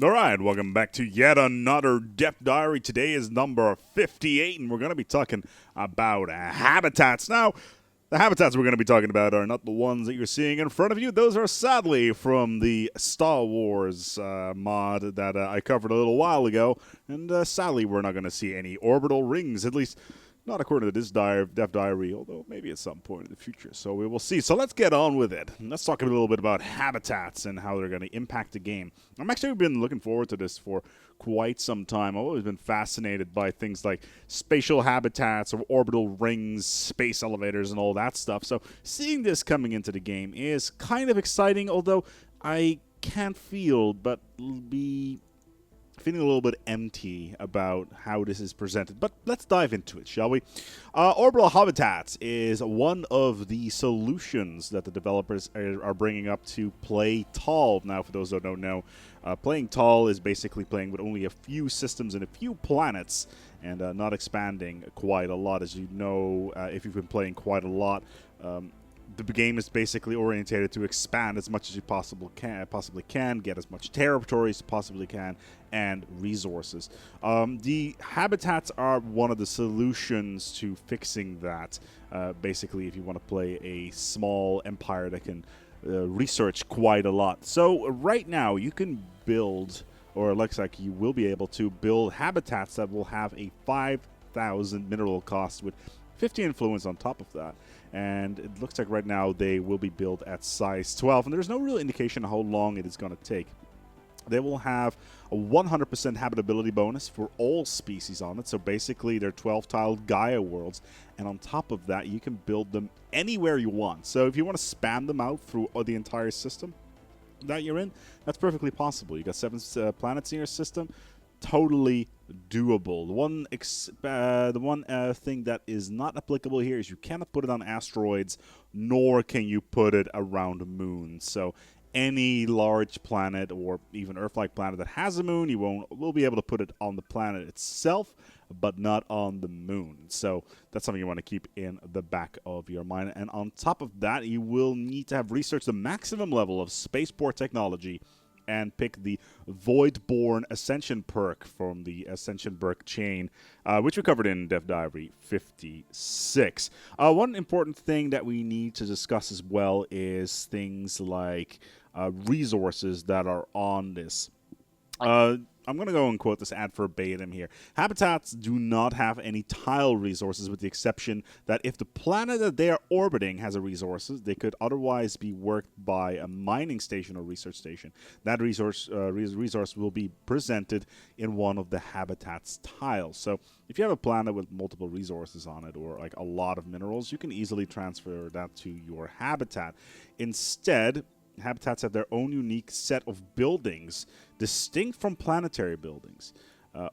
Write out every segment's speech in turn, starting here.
Alright, welcome back to yet another Depth Diary. Today is number 58, and we're going to be talking about habitats. Now, the habitats we're going to be talking about are not the ones that you're seeing in front of you. Those are sadly from the Star Wars mod that I covered a little while ago. And sadly, we're not going to see any orbital rings, at least not according to this Depth Diary, although maybe at some point in the future. So we will see. So let's get on with it. Let's talk a little bit about habitats and how they're going to impact the game. I'm actually been looking forward to this for quite some time. I've always been fascinated by things like spatial habitats or orbital rings, space elevators, and all that stuff. So seeing this coming into the game is kind of exciting, although I can't feel but be feeling a little bit empty about how this is presented. But let's dive into it, shall we? Orbital habitats is one of the solutions that the developers are bringing up to play tall. Now, for those that don't know, playing tall is basically playing with only a few systems and a few planets and not expanding quite a lot. As you know, if you've been playing quite a lot, the game is basically orientated to expand as much as you possibly can, get as much territory as you possibly can, and resources. The habitats are one of the solutions to fixing that. Basically, if you want to play a small empire that can research quite a lot. So right now, you can build, or it looks like you will be able to build habitats that will have a 5,000 mineral cost with 50 influence on top of that. And it looks like right now they will be built at size 12, and there's no real indication how long it is going to take. They will have a 100% habitability bonus for all species on it, so basically they're 12-tiled Gaia worlds, and on top of that you can build them anywhere you want. So if you want to span them out through the entire system that you're in, that's perfectly possible. You got 7 planets in your system. Totally doable. The one thing that is not applicable here is you cannot put it on asteroids, nor can you put it around moons. So any large planet or even Earth-like planet that has a moon, you will be able to put it on the planet itself, but not on the moon. So that's something you want to keep in the back of your mind. And on top of that, you will need to have researched the maximum level of spaceport technology and pick the Voidborn Ascension perk from the Ascension perk chain, which we covered in Depth Diary 56. One important thing that we need to discuss as well is things like resources that are on this. I'm going to go and quote this ad verbatim here. Habitats do not have any tile resources, with the exception that if the planet that they are orbiting has a resources, they could otherwise be worked by a mining station or research station. That resource will be presented in one of the habitat's tiles. So if you have a planet with multiple resources on it, or like a lot of minerals, you can easily transfer that to your habitat. Instead, habitats have their own unique set of buildings, distinct from planetary buildings.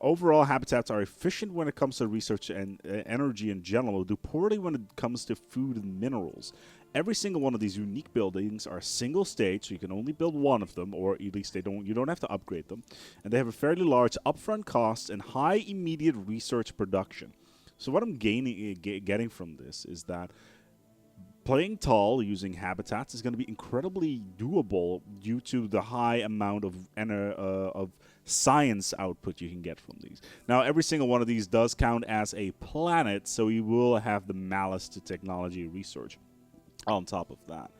Overall, habitats are efficient when it comes to research and energy in general, do poorly when it comes to food and minerals. Every single one of these unique buildings are single stage, so you can only build one of them, or at least you don't have to upgrade them. And they have a fairly large upfront cost and high immediate research production. So what I'm getting from this is that playing tall using habitats is going to be incredibly doable due to the high amount of science output you can get from these. Now, every single one of these does count as a planet, so you will have the malice to technology research on top of that.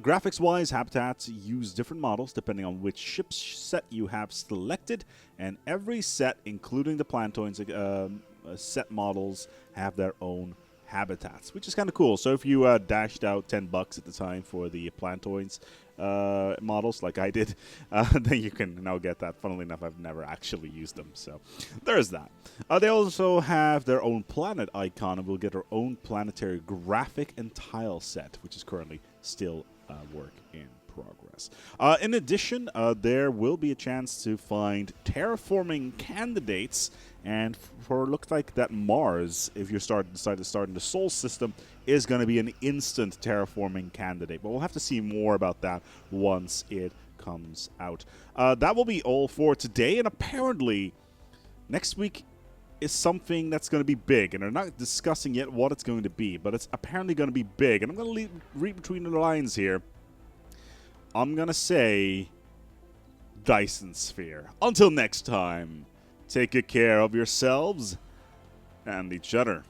Graphics-wise, habitats use different models depending on which ship set you have selected, and every set, including the planetoids set models, have their own habitats, which is kind of cool. So if you dashed out $10 at the time for the planetoids models, like I did, then you can now get that. Funnily enough, I've never actually used them, so there's that. They also have their own planet icon, and will get their own planetary graphic and tile set, which is currently still work in progress. In addition, there will be a chance to find terraforming candidates, and for looks like that Mars, if you decide to start in the Sol system, is going to be an instant terraforming candidate. But we'll have to see more about that once it comes out. That will be all for today, and apparently next week is something that's going to be big, and they're not discussing yet what it's going to be, but it's apparently going to be big. And I'm going to read between the lines here. I'm going to say Dyson sphere. Until next time, take good care of yourselves and each other.